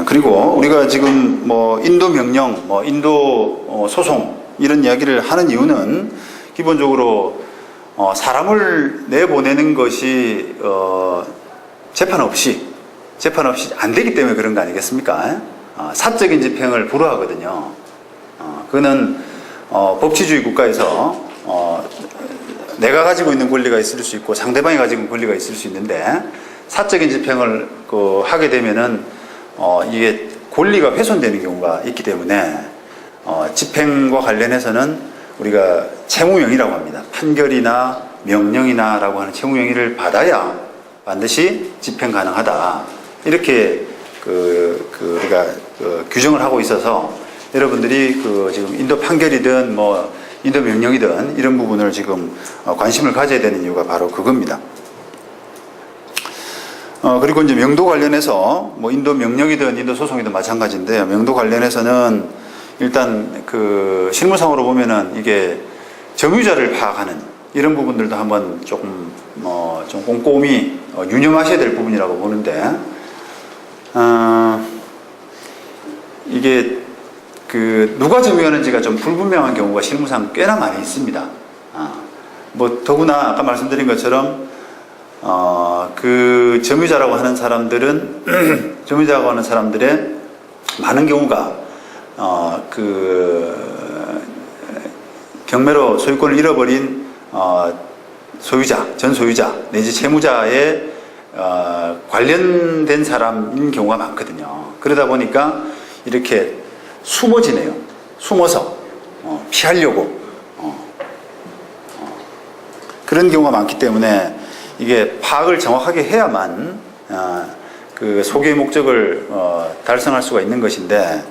그리고 우리가 지금 뭐 인도 명령, 뭐 인도 소송 이런 이야기를 하는 이유는 기본적으로 사람을 내보내는 것이 재판 없이 안 되기 때문에 그런 거 아니겠습니까? 사적인 집행을 불허하거든요. 그거는 법치주의 국가에서 내가 가지고 있는 권리가 있을 수 있고 상대방이 가지고 있는 권리가 있을 수 있는데 사적인 집행을 하게 되면은 이게 권리가 훼손되는 경우가 있기 때문에 집행과 관련해서는 우리가 채무명의라고 합니다. 판결이나 명령이나라고 하는 채무명의를 받아야 반드시 집행 가능하다. 이렇게 우리가 규정을 하고 있어서 여러분들이 지금 인도 판결이든 뭐 인도 명령이든 이런 부분을 지금 관심을 가져야 되는 이유가 바로 그겁니다. 그리고 이제 명도 관련해서 뭐 인도 명령이든 인도 소송이든 마찬가지인데요. 명도 관련해서는 일단 실무상으로 보면은 이게 점유자를 파악하는 이런 부분들도 한번 조금 좀 꼼꼼히 유념하셔야 될 부분이라고 보는데 이게 누가 점유하는지가 좀 불분명한 경우가 실무상 꽤나 많이 있습니다. 뭐 더구나 아까 말씀드린 것처럼 그 점유자라고 하는 사람들은 점유자라고 하는 사람들의 많은 경우가 경매로 소유권을 잃어버린 전 소유자 내지 채무자의 관련된 사람인 경우가 많거든요. 그러다 보니까 이렇게 숨어지네요. 숨어서 피하려고 그런 경우가 많기 때문에 이게 파악을 정확하게 해야만 그 소개의 목적을 달성할 수가 있는 것인데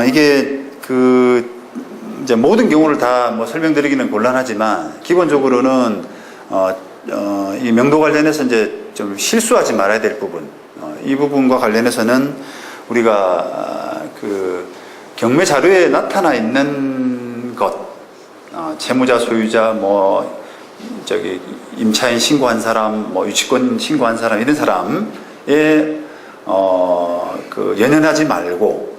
이게 이제 모든 경우를 다 뭐 설명드리기는 곤란하지만 기본적으로는 이 명도 관련해서 이제 좀 실수하지 말아야 될 부분 이 부분과 관련해서는 우리가 경매 자료에 나타나 있는 것 채무자 소유자 뭐 임차인 신고한 사람 뭐 유치권 신고한 사람 이런 사람에 연연하지 말고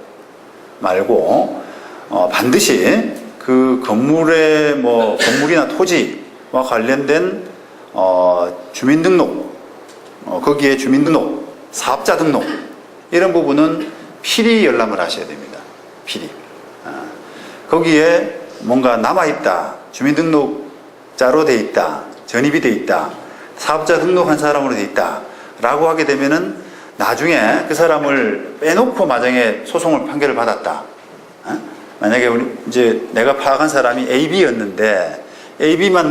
반드시 그 건물의 뭐 건물이나 토지와 관련된 주민등록 거기에 주민등록 사업자 등록 이런 부분은 필히 열람을 하셔야 됩니다. 필히 거기에 뭔가 남아있다 주민등록자로 돼 있다 전입이 돼 있다 사업자 등록한 사람으로 돼 있다 라고 하게 되면은 나중에 그 사람을 빼놓고 만약에 소송을 판결을 받았다 만약에 이제 내가 파악한 사람이 AB였는데 AB만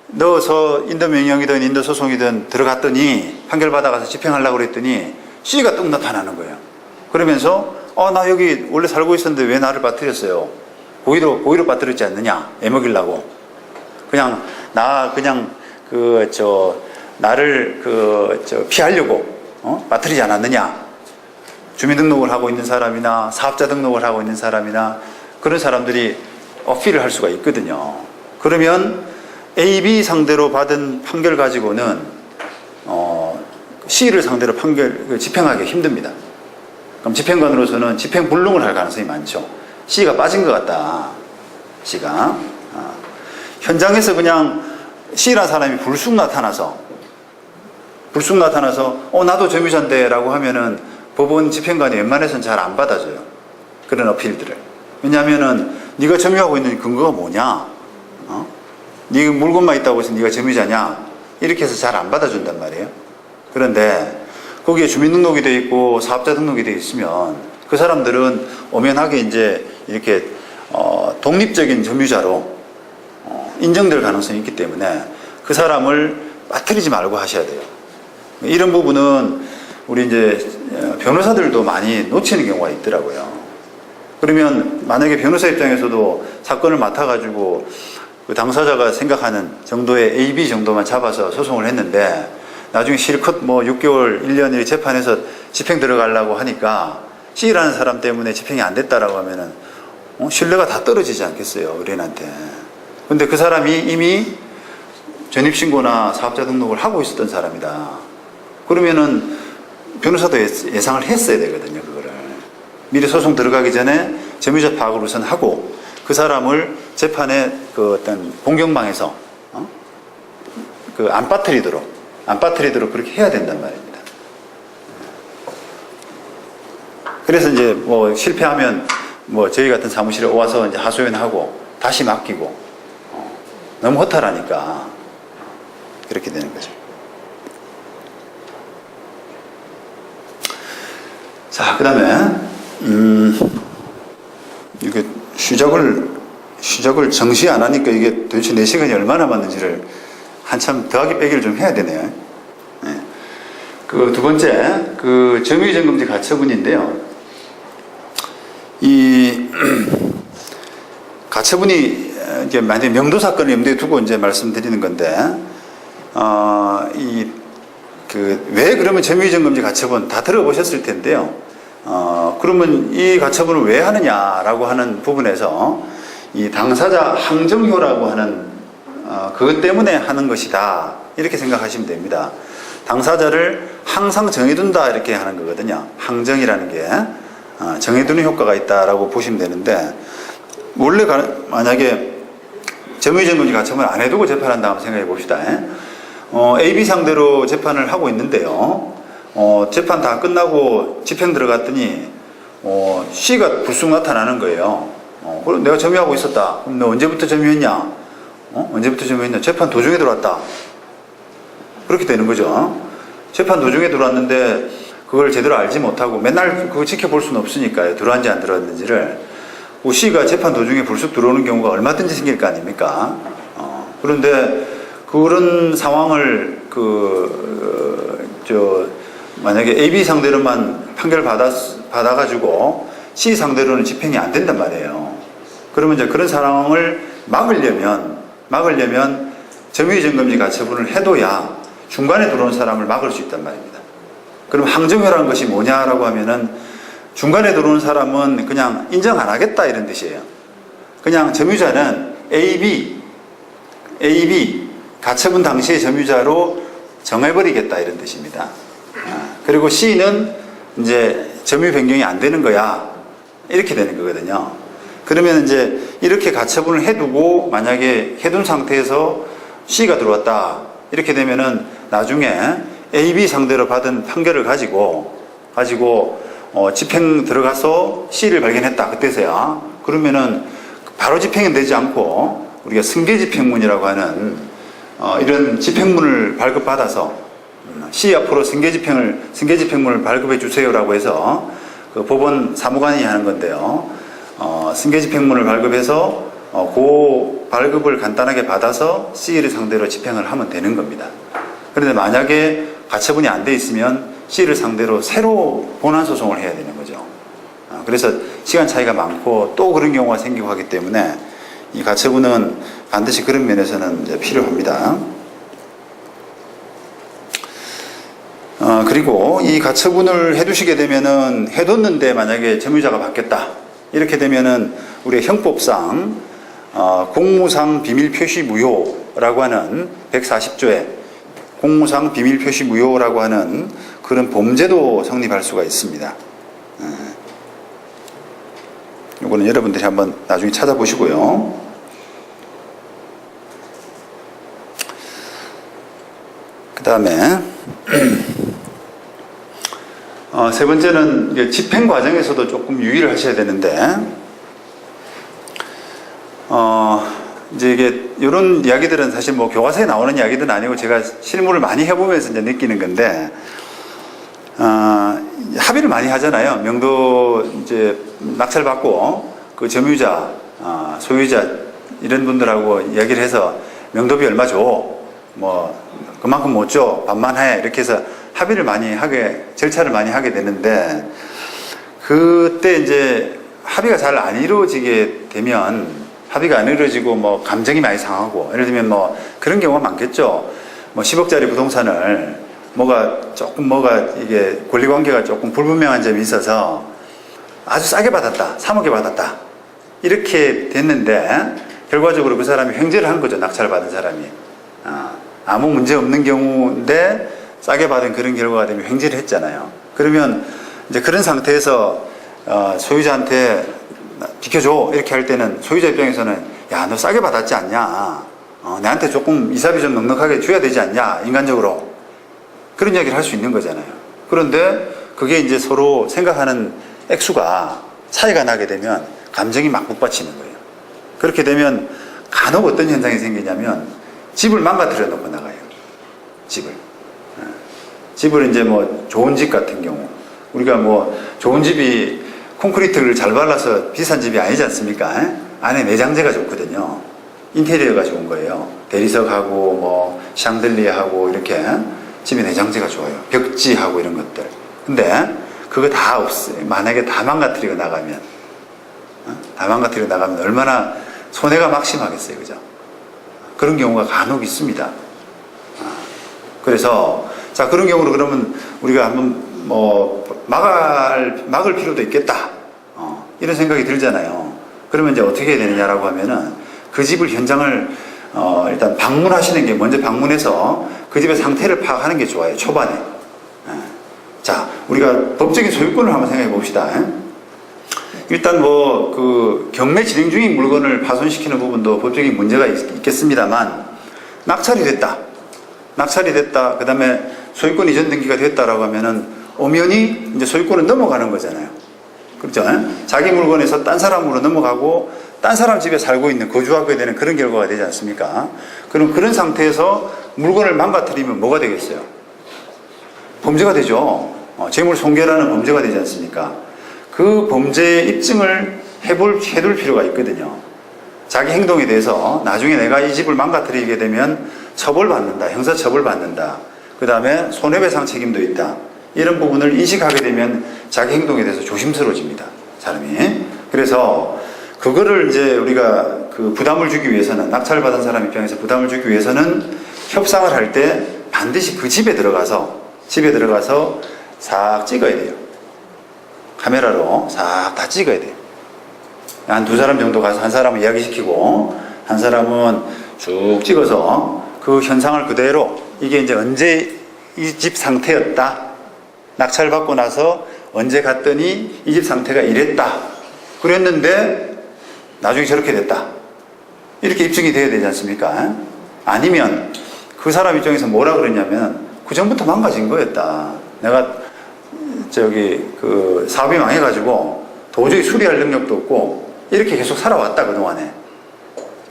넣어서 인도 명령이든 인도 소송이든 들어갔더니 판결 받아가서 집행하려고 그랬더니 C가 뚝 나타나는 거예요. 그러면서 나 여기 원래 살고 있었는데 왜 나를 빠뜨렸어요? 고의로 빠뜨렸지 않느냐? 애먹이려고. 나를 피하려고 빠뜨리지 않았느냐? 주민등록을 하고 있는 사람이나 사업자 등록을 하고 있는 사람이나 그런 사람들이 어필을 할 수가 있거든요. 그러면 A, B 상대로 받은 판결 가지고는 C를 상대로 집행하기 힘듭니다. 그럼 집행관으로서는 집행 불능을 할 가능성이 많죠. C가 빠진 것 같다. C가 현장에서 그냥 C라는 사람이 불쑥 나타나서 나도 점유자인데 라고 하면은 법원 집행관이 웬만해서는 잘 안 받아줘요. 그런 어필들을. 왜냐하면은 네가 점유하고 있는 근거가 뭐냐? 네 물건만 있다고 해서 네가 점유자냐? 이렇게 해서 잘 안 받아준단 말이에요. 그런데 거기에 주민등록이 돼 있고 사업자 등록이 돼 있으면 그 사람들은 엄연하게 이제 이렇게 독립적인 점유자로 인정될 가능성이 있기 때문에 그 사람을 빠뜨리지 말고 하셔야 돼요. 이런 부분은 우리 이제 변호사들도 많이 놓치는 경우가 있더라고요. 그러면 만약에 변호사 입장에서도 사건을 맡아가지고 그 당사자가 생각하는 정도의 A, B 정도만 잡아서 소송을 했는데 나중에 실컷 뭐 6개월, 1년 이렇게 재판에서 집행 들어가려고 하니까 C라는 사람 때문에 집행이 안 됐다라고 하면은 신뢰가 다 떨어지지 않겠어요, 의뢰인한테. 근데 그 사람이 이미 전입신고나 사업자 등록을 하고 있었던 사람이다. 그러면은 변호사도 예상을 했어야 되거든요. 그거를 미리 소송 들어가기 전에 점유자 파악을 우선 하고 그 사람을 재판에 그 어떤 공경방에서 그 안 빠뜨리도록 그렇게 해야 된단 말입니다. 그래서 이제 뭐 실패하면 뭐 저희 같은 사무실에 와서 이제 하소연하고 다시 맡기고 너무 허탈하니까 그렇게 되는 거죠. 자, 그 다음에 이게 시작을 정시 안 하니까 이게 도대체 4시간이 얼마나 맞는지를 한참 더하기 빼기를 좀 해야 되네요. 네. 그 두 번째, 그 점유이전금지 가처분인데요. 이 가처분이 이제 만약에 명도 사건을 염두에 두고 이제 말씀드리는 건데, 왜 그러면 점유이전금지 가처분 다 들어보셨을 텐데요. 그러면 이 가처분을 왜 하느냐라고 하는 부분에서 이 당사자 항정효라고 하는 그것 때문에 하는 것이다. 이렇게 생각하시면 됩니다. 당사자를 항상 정해둔다 이렇게 하는 거거든요. 항정이라는 게 정해두는 효과가 있다라고 보시면 되는데, 원래 만약에 점유이전금지 가처분을 안 해두고 재판한다 한번 생각해 봅시다. AB 상대로 재판을 하고 있는데요. 재판 다 끝나고 집행 들어갔더니 C가 불쑥 나타나는 거예요. 그럼 내가 점유하고 있었다. 그럼 너 언제부터 점유했냐? 언제부터 점유했냐? 재판 도중에 들어왔다. 그렇게 되는 거죠. 재판 도중에 들어왔는데 그걸 제대로 알지 못하고 맨날 그거 지켜볼 수는 없으니까요. 들어왔는지 안 들어왔는지를. C가 재판 도중에 불쑥 들어오는 경우가 얼마든지 생길 거 아닙니까? 그런데 그런 상황을 만약에 AB 상대로만 판결 받아가지고 C 상대로는 집행이 안 된단 말이에요. 그러면 이제 그런 상황을 막으려면 점유이전금지 가처분을 해둬야 중간에 들어온 사람을 막을 수 있단 말입니다. 그럼 항정효라는 것이 뭐냐라고 하면은 중간에 들어온 사람은 그냥 인정 안 하겠다 이런 뜻이에요. 그냥 점유자는 AB 가처분 당시의 점유자로 정해버리겠다 이런 뜻입니다. 그리고 C는 이제 점유 변경이 안 되는 거야. 이렇게 되는 거거든요. 그러면 이제 이렇게 가처분을 해두고 만약에 해둔 상태에서 C가 들어왔다. 이렇게 되면은 나중에 AB 상대로 받은 판결을 가지고 집행 들어가서 C를 발견했다. 그때서야. 그러면은 바로 집행은 되지 않고 우리가 승계집행문이라고 하는 이런 집행문을 발급받아서 C 앞으로 승계집행문을 발급해 주세요라고 해서 그 법원 사무관이 하는 건데요. 승계집행문을 발급해서 그 발급을 간단하게 받아서 C를 상대로 집행을 하면 되는 겁니다. 그런데 만약에 가처분이 안 돼 있으면 C를 상대로 새로 본안소송을 해야 되는 거죠. 그래서 시간 차이가 많고 또 그런 경우가 생기고 하기 때문에 이 가처분은 반드시 그런 면에서는 이제 필요합니다. 그리고 이 가처분을 해두시게 되면은 해뒀는데 만약에 점유자가 바뀌었다. 이렇게 되면은 우리 형법상 공무상 비밀표시 무효라고 하는 140조에 공무상 비밀표시 무효라고 하는 그런 범죄도 성립할 수가 있습니다. 이거는 여러분들이 한번 나중에 찾아보시고요. 그 다음에 세 번째는 집행 과정에서도 조금 유의를 하셔야 되는데, 이제 이게 이런 이야기들은 사실 뭐 교과서에 나오는 이야기들은 아니고 제가 실무를 많이 해보면서 이제 느끼는 건데, 합의를 많이 하잖아요. 명도 이제 낙찰받고 그 점유자, 소유자 이런 분들하고 이야기를 해서 명도비 얼마 줘, 뭐 그만큼 못 줘, 반만 해, 이렇게 해서 합의를 많이 절차를 많이 하게 되는데, 그때 이제 합의가 잘 안 이루어지게 되면, 합의가 안 이루어지고 뭐 감정이 많이 상하고, 예를 들면 뭐 그런 경우가 많겠죠. 뭐 10억짜리 부동산을 뭐가 이게 권리관계가 조금 불분명한 점이 있어서 아주 싸게 받았다, 3억에 받았다, 이렇게 됐는데 결과적으로 그 사람이 횡재를 한 거죠. 낙찰받은 사람이. 아무 문제 없는 경우인데 싸게 받은 그런 결과가 되면 횡재를 했잖아요. 그러면 이제 그런 상태에서 소유자한테 비켜줘 이렇게 할 때는 소유자 입장에서는 야, 너 싸게 받았지 않냐? 내한테 조금 이사비 좀 넉넉하게 줘야 되지 않냐? 인간적으로 그런 이야기를 할 수 있는 거잖아요. 그런데 그게 이제 서로 생각하는 액수가 차이가 나게 되면 감정이 막 북받치는 거예요. 그렇게 되면 간혹 어떤 현상이 생기냐면 집을 망가뜨려 놓고 나가요. 집을 이제 뭐 좋은 집 같은 경우 우리가 뭐 좋은 집이 콘크리트를 잘 발라서 비싼 집이 아니지 않습니까? 안에 내장재가 좋거든요. 인테리어가 좋은 거예요. 대리석하고 뭐 샹들리에하고 이렇게 집에 내장재가 좋아요. 벽지하고 이런 것들. 근데 그거 다 만약에 다 망가뜨리고 나가면 얼마나 손해가 막심하겠어요. 그죠? 그런 경우가 간혹 있습니다. 그래서 자, 그런 경우로 그러면 우리가 한번 뭐 막을 필요도 있겠다. 이런 생각이 들잖아요. 그러면 이제 어떻게 해야 되느냐라고 하면은 그 집을 현장을 일단 방문하시는 게 먼저 방문해서 그 집의 상태를 파악하는 게 좋아요. 초반에. 자, 우리가 법적인 소유권을 한번 생각해 봅시다. 일단 뭐 그 경매 진행 중인 물건을 파손시키는 부분도 법적인 문제가 있겠습니다만 낙찰이 됐다. 그 다음에 소유권 이전 등기가 됐다라고 하면은 엄연히 이제 소유권은 넘어가는 거잖아요. 그렇죠? 자기 물건에서 딴 사람으로 넘어가고 딴 사람 집에 살고 있는 거주하게 되는 그런 결과가 되지 않습니까? 그럼 그런 상태에서 물건을 망가뜨리면 뭐가 되겠어요? 범죄가 되죠. 재물 손괴라는 범죄가 되지 않습니까? 그 범죄의 입증을 해둘 필요가 있거든요. 자기 행동에 대해서 나중에 내가 이 집을 망가뜨리게 되면 처벌받는다. 형사처벌받는다. 그 다음에 손해배상 책임도 있다. 이런 부분을 인식하게 되면 자기 행동에 대해서 조심스러워집니다. 사람이. 그래서 그거를 이제 우리가 그 부담을 주기 위해서는 낙찰받은 사람 입장에서 부담을 주기 위해서는 협상을 할 때 반드시 그 집에 들어가서 싹 찍어야 돼요. 카메라로 싹 다 찍어야 돼요. 한 두 사람 정도 가서 한 사람은 이야기시키고 한 사람은 쭉 찍어서 그 현상을 그대로 이게 이제 언제 이 집 상태였다. 낙찰받고 나서 언제 갔더니 이 집 상태가 이랬다. 그랬는데 나중에 저렇게 됐다. 이렇게 입증이 돼야 되지 않습니까? 아니면 그 사람 입장에서 뭐라 그랬냐면 그 전부터 망가진 거였다. 내가 그 사업이 망해가지고 도저히 수리할 능력도 없고 이렇게 계속 살아왔다 그동안에.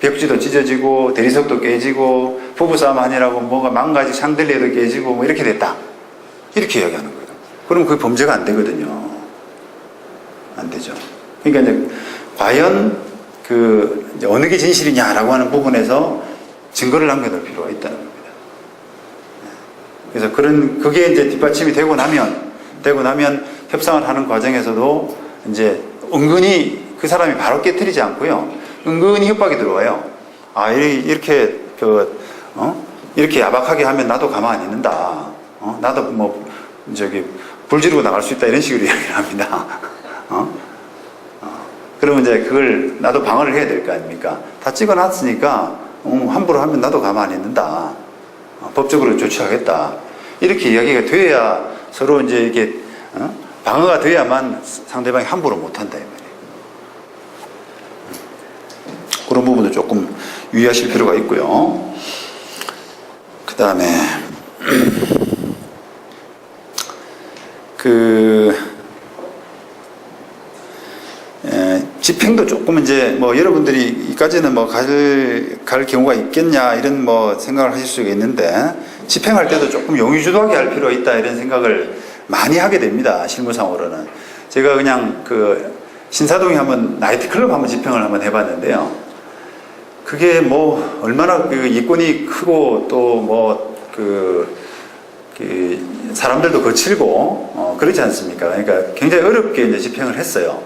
벽지도 찢어지고 대리석도 깨지고 부부싸움 아니라고 뭐가 망가지고 샹들리에도 깨지고 뭐 이렇게 됐다. 이렇게 이야기하는 거예요. 그럼 그게 범죄가 안 되거든요. 안 되죠. 그러니까 이제 과연 이제 어느 게 진실이냐라고 하는 부분에서 증거를 남겨놓을 필요가 있다는 겁니다. 그래서 그게 이제 뒷받침이 되고 나면 협상을 하는 과정에서도 이제 은근히 그 사람이 바로 깨트리지 않고요. 은근히 협박이 들어와요. 이렇게 이렇게 야박하게 하면 나도 가만 안 있는다. 나도 불 지르고 나갈 수 있다. 이런 식으로 이야기를 합니다. 그러면 이제 그걸 나도 방어를 해야 될 거 아닙니까? 다 찍어놨으니까 함부로 하면 나도 가만 안 있는다. 법적으로 조치하겠다. 이렇게 이야기가 돼야 서로 이제 이게 방어가 돼야만 상대방이 함부로 못한다 이 말이에요. 그런 부분도 조금 유의하실 필요가 있고요. 그 다음에 집행도 조금 이제 뭐 여러분들이 이까지는 뭐 갈 경우가 있겠냐 이런 뭐 생각을 하실 수가 있는데 집행할 때도 조금 용의주도하게 할 필요가 있다 이런 생각을 많이 하게 됩니다. 실무상으로는. 제가 그냥 신사동에 한번 나이트클럽 한번 집행을 한번 해봤는데요. 그게 뭐 얼마나 이권이 크고 또 사람들도 거칠고 그렇지 않습니까? 그러니까 굉장히 어렵게 이제 집행을 했어요.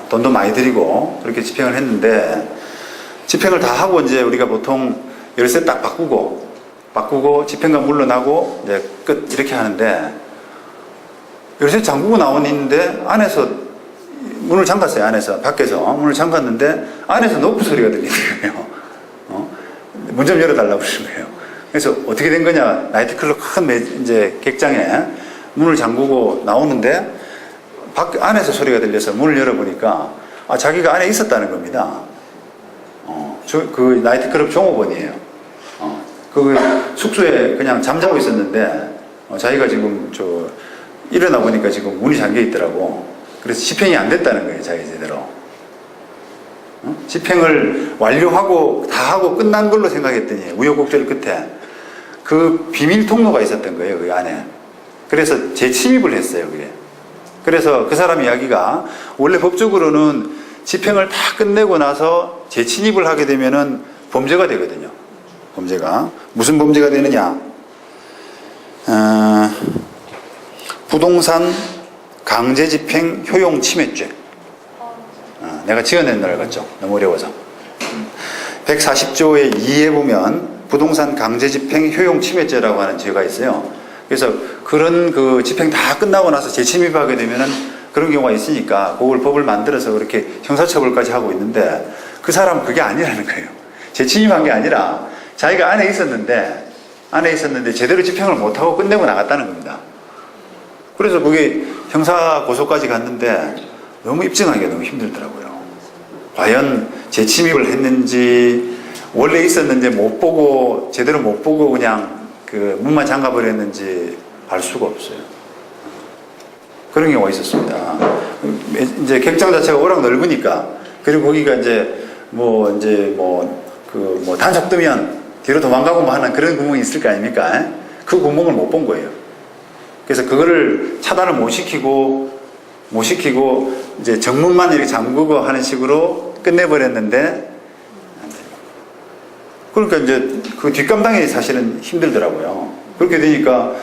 돈도 많이 들이고 그렇게 집행을 했는데 집행을 다 하고 이제 우리가 보통 열쇠 딱 바꾸고 집행관 물러나고 이제 끝 이렇게 하는데 열쇠 잠그고 나오는데 안에서 문을 잠갔어요. 밖에서 문을 잠갔는데 안에서 노크 소리가 들리는 거예요. 문 좀 열어달라고 그러는 거예요. 그래서 어떻게 된 거냐? 나이트클럽 큰 이제 객장에 문을 잠그고 나오는데 밖 안에서 소리가 들려서 문을 열어보니까 자기가 안에 있었다는 겁니다. 그 나이트클럽 종업원이에요. 그 숙소에 그냥 잠자고 있었는데 자기가 지금 일어나 보니까 지금 문이 잠겨 있더라고. 그래서 집행이 안 됐다는 거예요, 자기 제대로. 집행을 완료하고 다 하고 끝난 걸로 생각했더니 우여곡절 끝에 그 비밀 통로가 있었던 거예요, 그 안에. 그래서 재침입을 했어요, 그게. 그래서 그 사람 이야기가 원래 법적으로는 집행을 다 끝내고 나서 재침입을 하게 되면은 범죄가 되거든요. 범죄가. 무슨 범죄가 되느냐? 부동산 강제집행 효용 침해죄. 내가 지어낸 날 같죠? 너무 어려워서. 140조의 2에 보면 부동산 강제집행 효용 침해죄라고 하는 죄가 있어요. 그래서 그런 그 집행 다 끝나고 나서 재침입하게 되면은 그런 경우가 있으니까 그걸 법을 만들어서 그렇게 형사처벌까지 하고 있는데 그 사람은 그게 아니라는 거예요. 재침입한 게 아니라 자기가 안에 있었는데 제대로 집행을 못하고 끝내고 나갔다는 겁니다. 그래서 그게 형사 고소까지 갔는데 너무 입증하기가 너무 힘들더라고요. 과연 재침입을 했는지 원래 있었는데 제대로 못 보고 그냥 그 문만 잠가버렸는지 알 수가 없어요. 그런 경우가 있었습니다. 이제 객장 자체가 워낙 넓으니까 그리고 거기가 단속 뜨면 뒤로 도망가고 뭐 하는 그런 구멍이 있을 거 아닙니까? 그 구멍을 못 본 거예요. 그래서 그거를 차단을 못 시키고 이제 정문만 이렇게 잠그고 하는 식으로 끝내버렸는데 그러니까 이제 그 뒷감당이 사실은 힘들더라고요. 그렇게 되니까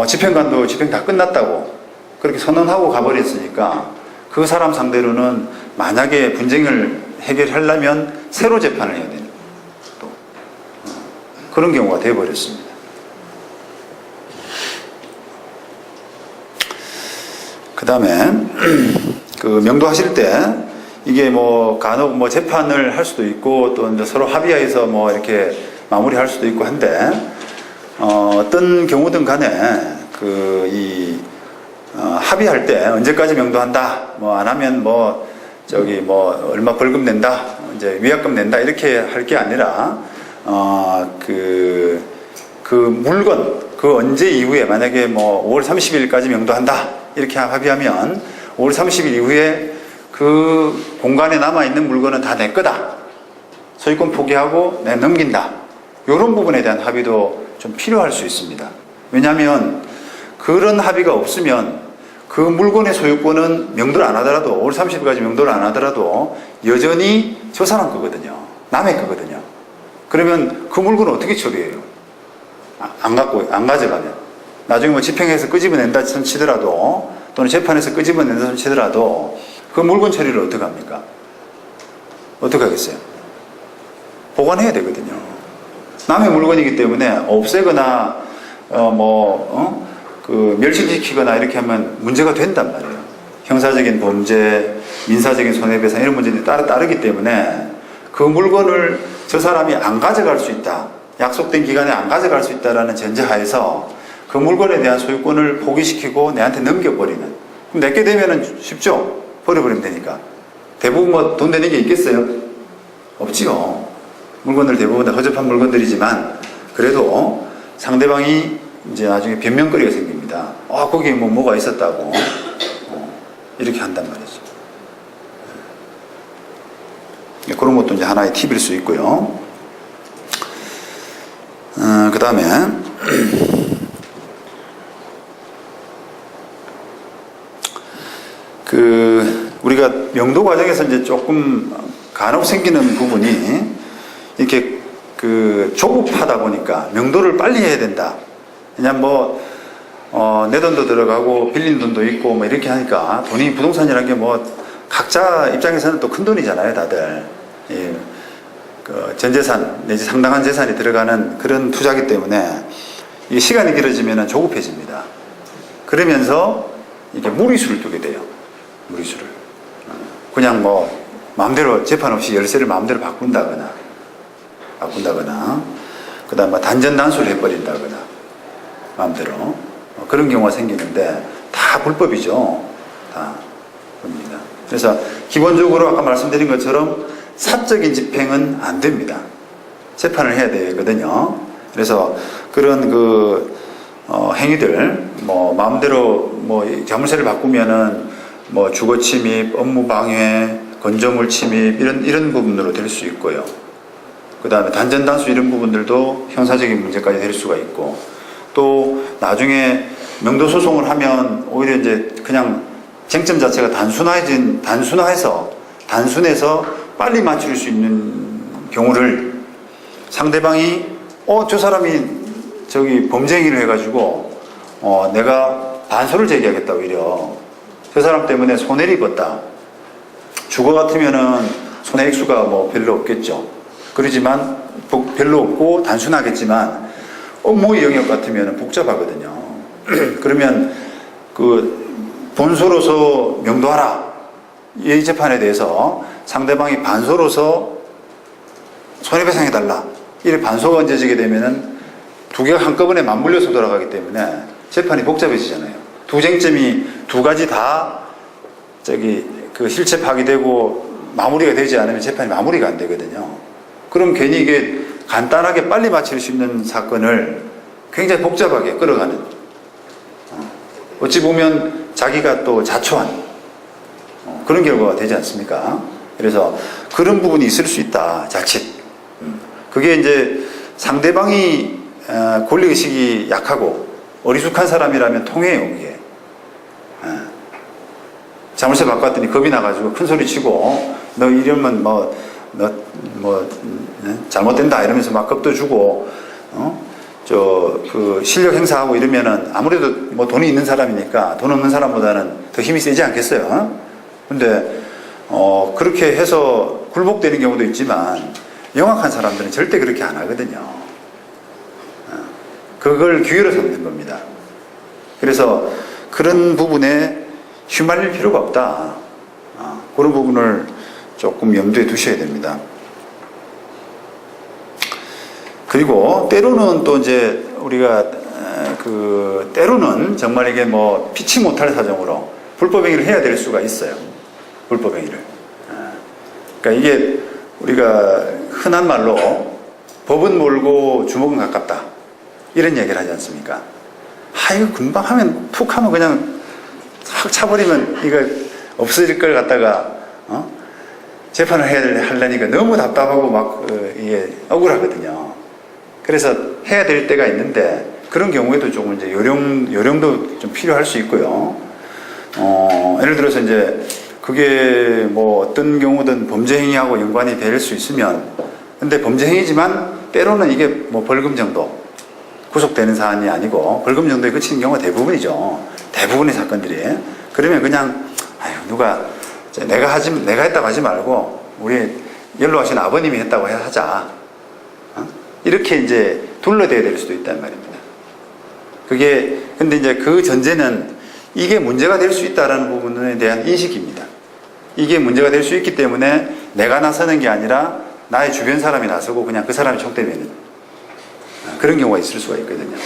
집행관도 집행 다 끝났다고 그렇게 선언하고 가버렸으니까 그 사람 상대로는 만약에 분쟁을 해결하려면 새로 재판을 해야 되는 또 그런 경우가 되어버렸습니다. 그 다음에 그 명도하실 때 이게 간혹 재판을 할 수도 있고 또 이제 서로 합의하에서 이렇게 마무리할 수도 있고 한데 어떤 경우든 간에 합의할 때 언제까지 명도한다 안 하면 얼마 벌금 낸다 이제 위약금 낸다 이렇게 할 게 아니라 그 물건 그 언제 이후에 만약에 5월 30일까지 명도한다 이렇게 합의하면 5월 30일 이후에 그 공간에 남아있는 물건은 다 내 거다. 소유권 포기하고 내가 넘긴다. 이런 부분에 대한 합의도 좀 필요할 수 있습니다. 왜냐하면 그런 합의가 없으면 그 물건의 소유권은 명도를 안 하더라도 5월 30일까지 명도를 안 하더라도 여전히 저 사람 거거든요. 남의 거거든요. 그러면 그 물건은 어떻게 처리해요? 안 가져가면. 나중에 집행해서 끄집어낸다 치더라도 또는 재판에서 끄집어낸다 치더라도 그 물건 처리를 어떻게 합니까? 어떻게 하겠어요? 보관해야 되거든요. 남의 물건이기 때문에 없애거나 멸실시키거나 이렇게 하면 문제가 된단 말이에요. 형사적인 범죄, 민사적인 손해배상 이런 문제들이 따르기 때문에 그 물건을 저 사람이 안 가져갈 수 있다. 약속된 기간에 안 가져갈 수 있다라는 전제하에서 그 물건에 대한 소유권을 포기시키고 내한테 넘겨버리는. 그럼 내게 되면은 쉽죠? 버려버리면 되니까. 대부분 돈 되는 게 있겠어요? 없지요. 물건들 대부분 다 허접한 물건들이지만 그래도 상대방이 이제 나중에 변명거리가 생깁니다. 거기에 뭐가 있었다고. 이렇게 한단 말이죠. 그런 것도 이제 하나의 팁일 수 있고요. 그 다음에 우리가 명도 과정에서 이제 조금 간혹 생기는 부분이 이렇게 조급하다 보니까 명도를 빨리 해야 된다. 그냥 내 돈도 들어가고 빌린 돈도 있고 이렇게 하니까 돈이 부동산이라는 게 각자 입장에서는 또 큰 돈이잖아요, 다들. 전 재산 내지 상당한 재산이 들어가는 그런 투자기 때문에 이게 시간이 길어지면 조급해집니다. 그러면서 이게 무리수를 두게 돼요. 무리수를. 그냥 마음대로 재판 없이 열쇠를 마음대로 바꾼다거나 그 다음 단전단수를 해버린다거나 마음대로 그런 경우가 생기는데 다 불법이죠. 다 겁니다. 그래서 기본적으로 아까 말씀드린 것처럼 사적인 집행은 안 됩니다. 재판을 해야 되거든요. 그래서 그런 행위들, 마음대로 자물쇠를 바꾸면은 주거 침입, 업무 방해, 건조물 침입 이런 부분으로 될 수 있고요. 그 다음에 단전단수 이런 부분들도 형사적인 문제까지 될 수가 있고, 또 나중에 명도 소송을 하면 오히려 이제 그냥 쟁점 자체가 단순해서 빨리 맞출 수 있는 경우를 상대방이 저 사람이 범죄 행위를 해가지고 내가 반소를 제기하겠다, 오히려 저 사람 때문에 손해를 입었다. 주거 같으면은 손해 액수가 별로 없겠죠. 그러지만 별로 없고 단순하겠지만 업무의 영역 같으면 복잡하거든요. 그러면 본소로서 명도하라, 이 재판에 대해서 상대방이 반소로서 손해배상해달라, 이렇게 반소가 얹어지게 되면은 두 개가 한꺼번에 맞물려서 돌아가기 때문에 재판이 복잡해지잖아요. 두 쟁점이 두 가지 다 실체 파기되고 마무리가 되지 않으면 재판이 마무리가 안 되거든요. 그럼 괜히 이게 간단하게 빨리 마칠 수 있는 사건을 굉장히 복잡하게 끌어가는, 어찌 보면 자기가 또 자초한 그런 결과가 되지 않습니까? 그래서 그런 부분이 있을 수 있다, 자칫. 그게 이제 상대방이 권리의식이 약하고 어리숙한 사람이라면 통해요, 이게. 자물쇠 바꿨더니 겁이 나가지고 큰 소리 치고, 너 이러면 잘못된다 이러면서 막 겁도 주고, 실력 행사하고 이러면은 아무래도 돈이 있는 사람이니까 돈 없는 사람보다는 더 힘이 세지 않겠어요? 근데, 그렇게 해서 굴복되는 경우도 있지만, 영악한 사람들은 절대 그렇게 안 하거든요. 그걸 기회로 삼는 겁니다. 그래서 그런 부분에 휘말릴 필요가 없다. 그런 부분을 조금 염두에 두셔야 됩니다. 그리고 때로는 또 이제 우리가 때로는 정말 이게 피치 못할 사정으로 불법행위를 해야 될 수가 있어요. 불법행위를. 그러니까 이게 우리가 흔한 말로 법은 멀고 주먹은 가깝다, 이런 얘기를 하지 않습니까? 이거 금방 하면, 툭 하면 그냥 확 차버리면 이거 없어질 걸 갖다가 재판을 하려니까 너무 답답하고 이게 억울하거든요. 그래서 해야 될 때가 있는데, 그런 경우에도 조금 이제 요령도 좀 필요할 수 있고요. 예를 들어서 이제 그게 어떤 경우든 범죄 행위하고 연관이 될 수 있으면, 근데 범죄 행위지만 때로는 이게 벌금 정도 구속되는 사안이 아니고 벌금 정도에 그치는 경우가 대부분이죠. 대부분의 사건들이. 그러면 그냥 누가 내가 했다고 하지 말고 우리 연로하신 아버님이 했다고 하자, 이렇게 이제 둘러대야 될 수도 있단 말입니다. 근데 이제 그 전제는 이게 문제가 될 수 있다는 부분에 대한 인식입니다. 이게 문제가 될 수 있기 때문에 내가 나서는 게 아니라 나의 주변 사람이 나서고 그냥 그 사람이 촉대면은 그런 경우가 있을 수가 있거든요.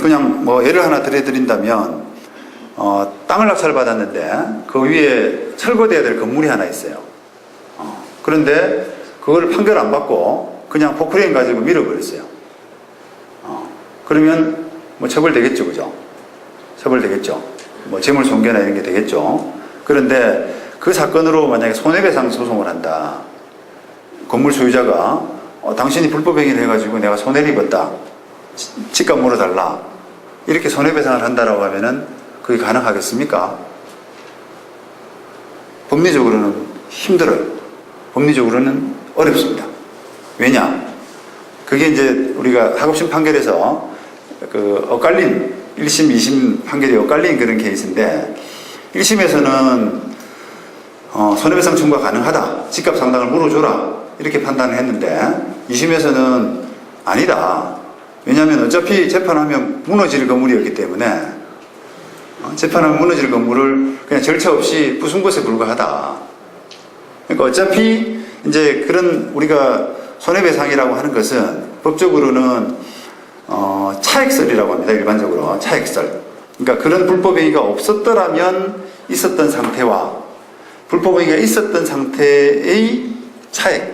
그냥 예를 하나 들어드린다면, 땅을 낙찰받았는데 그 위에 철거돼야 될 건물이 하나 있어요. 그런데 그걸 판결 안 받고 그냥 포크레인 가지고 밀어버렸어요. 그러면 처벌되겠죠, 그죠? 처벌되겠죠. 재물 손괴나 이런 게 되겠죠. 그런데 그 사건으로 만약에 손해배상 소송을 한다. 건물 소유자가 당신이 불법행위를 해가지고 내가 손해를 입었다, 집값 물어달라, 이렇게 손해배상을 한다라고 하면은 그게 가능하겠습니까? 법리적으로는 힘들어요. 법리적으로는 어렵습니다. 왜냐? 그게 이제 우리가 하급심 판결에서 엇갈린 1심, 2심 판결이 엇갈린 그런 케이스인데, 1심에서는 손해배상 청구가 가능하다, 집값 상당을 물어줘라, 이렇게 판단을 했는데 2심에서는 아니다. 왜냐하면 어차피 재판하면 무너질 건물이었기 때문에 재판하면 무너질 건물을 그냥 절차 없이 부순 것에 불과하다. 그러니까 어차피 이제 그런 우리가 손해배상이라고 하는 것은 법적으로는 차액설이라고 합니다. 일반적으로 차액설. 그러니까 그런 불법행위가 없었더라면 있었던 상태와 불법행위가 있었던 상태의 차액,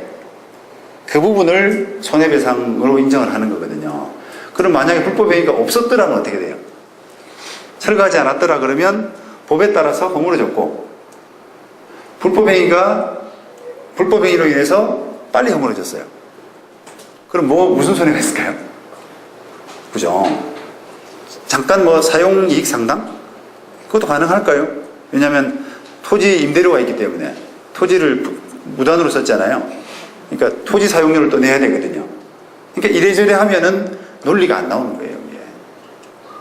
그 부분을 손해배상으로 인정을 하는 거거든요. 그럼 만약에 불법행위가 없었더라면 어떻게 돼요? 철거하지 않았더라 그러면 법에 따라서 허물어졌고, 불법행위로 인해서 빨리 허물어졌어요. 그럼 무슨 손해가 있을까요? 그죠? 잠깐 사용이익 상당? 그것도 가능할까요? 왜냐하면 토지 임대료가 있기 때문에 토지를 무단으로 썼잖아요. 그러니까 토지 사용료를 또 내야 되거든요. 그러니까 이래저래 하면은 논리가 안 나오는 거예요, 이게.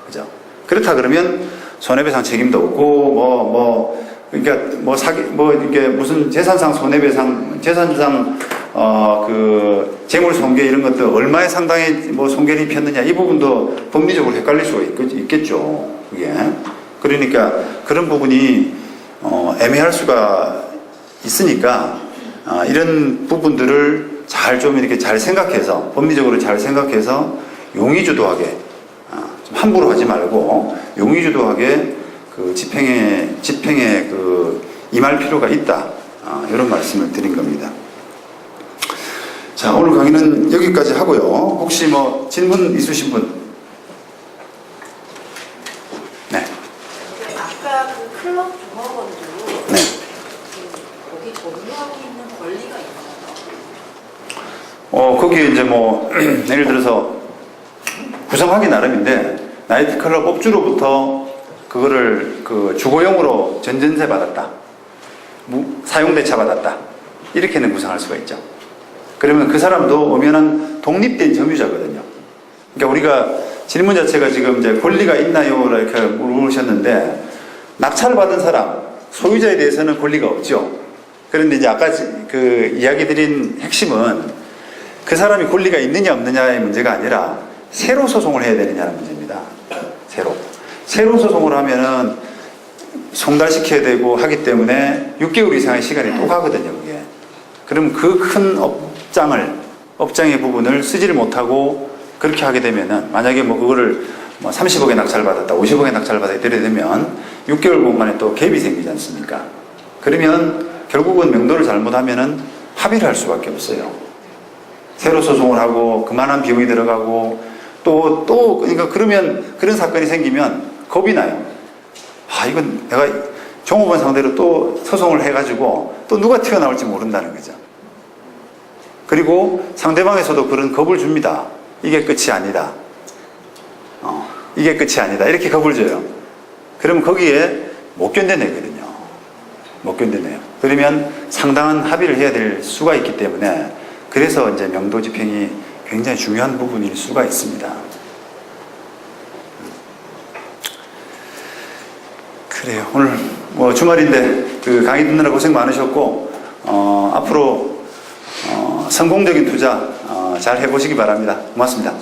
그죠? 그렇다 그러면 손해배상 책임도 없고, 이게 무슨 재산상 손해배상, 재산상, 재물 손괴 이런 것도 얼마에 상당히 손괴를 입혔느냐, 이 부분도 법리적으로 헷갈릴 수가 있겠죠. 그게. 그러니까 그런 부분이, 애매할 수가 있으니까, 이런 부분들을 좀 이렇게 잘 생각해서, 법리적으로 잘 생각해서 용의주도하게, 좀 함부로 하지 말고, 용의주도하게 그 집행에 임할 필요가 있다. 이런 말씀을 드린 겁니다. 자, 오늘 강의는 여기까지 하고요. 혹시 질문 있으신 분? 네. 아까 그 클럽 종업원도 네. 거기 점유하고 있는 권리가 있나요? 거기에 이제 예를 들어서 구성하기 나름인데, 나이트클럽 업주로부터 그거를 주거용으로 전전세 받았다. 사용대차 받았다. 이렇게는 구성할 수가 있죠. 그러면 그 사람도 엄연한 독립된 점유자거든요. 그러니까 우리가 질문 자체가 지금 이제 권리가 있나요? 이렇게 물으셨는데, 낙찰을 받은 사람, 소유자에 대해서는 권리가 없죠. 그런데 이제 아까 그 이야기 드린 핵심은 그 사람이 권리가 있느냐 없느냐의 문제가 아니라 새로 소송을 해야 되느냐는 문제입니다. 새로 소송을 하면은 송달시켜야 되고 하기 때문에 6개월 이상의 시간이 또 가거든요, 그게. 그럼 그 큰 업장의 부분을 쓰지를 못하고 그렇게 하게 되면은, 만약에 그거를 30억에 낙찰을 받았다, 50억에 낙찰을 받았다 이래 되면 6개월 공간에 또 갭이 생기지 않습니까? 그러면 결국은 명도를 잘못하면은 합의를 할 수밖에 없어요. 새로 소송을 하고 그만한 비용이 들어가고 그러니까 그러면 그런 사건이 생기면 겁이 나요. 이건 내가 종업원 상대로 또 소송을 해가지고 또 누가 튀어나올지 모른다는 거죠. 그리고 상대방에서도 그런 겁을 줍니다. 이게 끝이 아니다. 이게 끝이 아니다. 이렇게 겁을 줘요. 그러면 거기에 못 견뎌내거든요. 못 견뎌내요. 그러면 상당한 합의를 해야 될 수가 있기 때문에, 그래서 이제 명도 집행이 굉장히 중요한 부분일 수가 있습니다. 그래요. 오늘 주말인데 강의 듣느라 고생 많으셨고, 앞으로 성공적인 투자 잘 해보시기 바랍니다. 고맙습니다.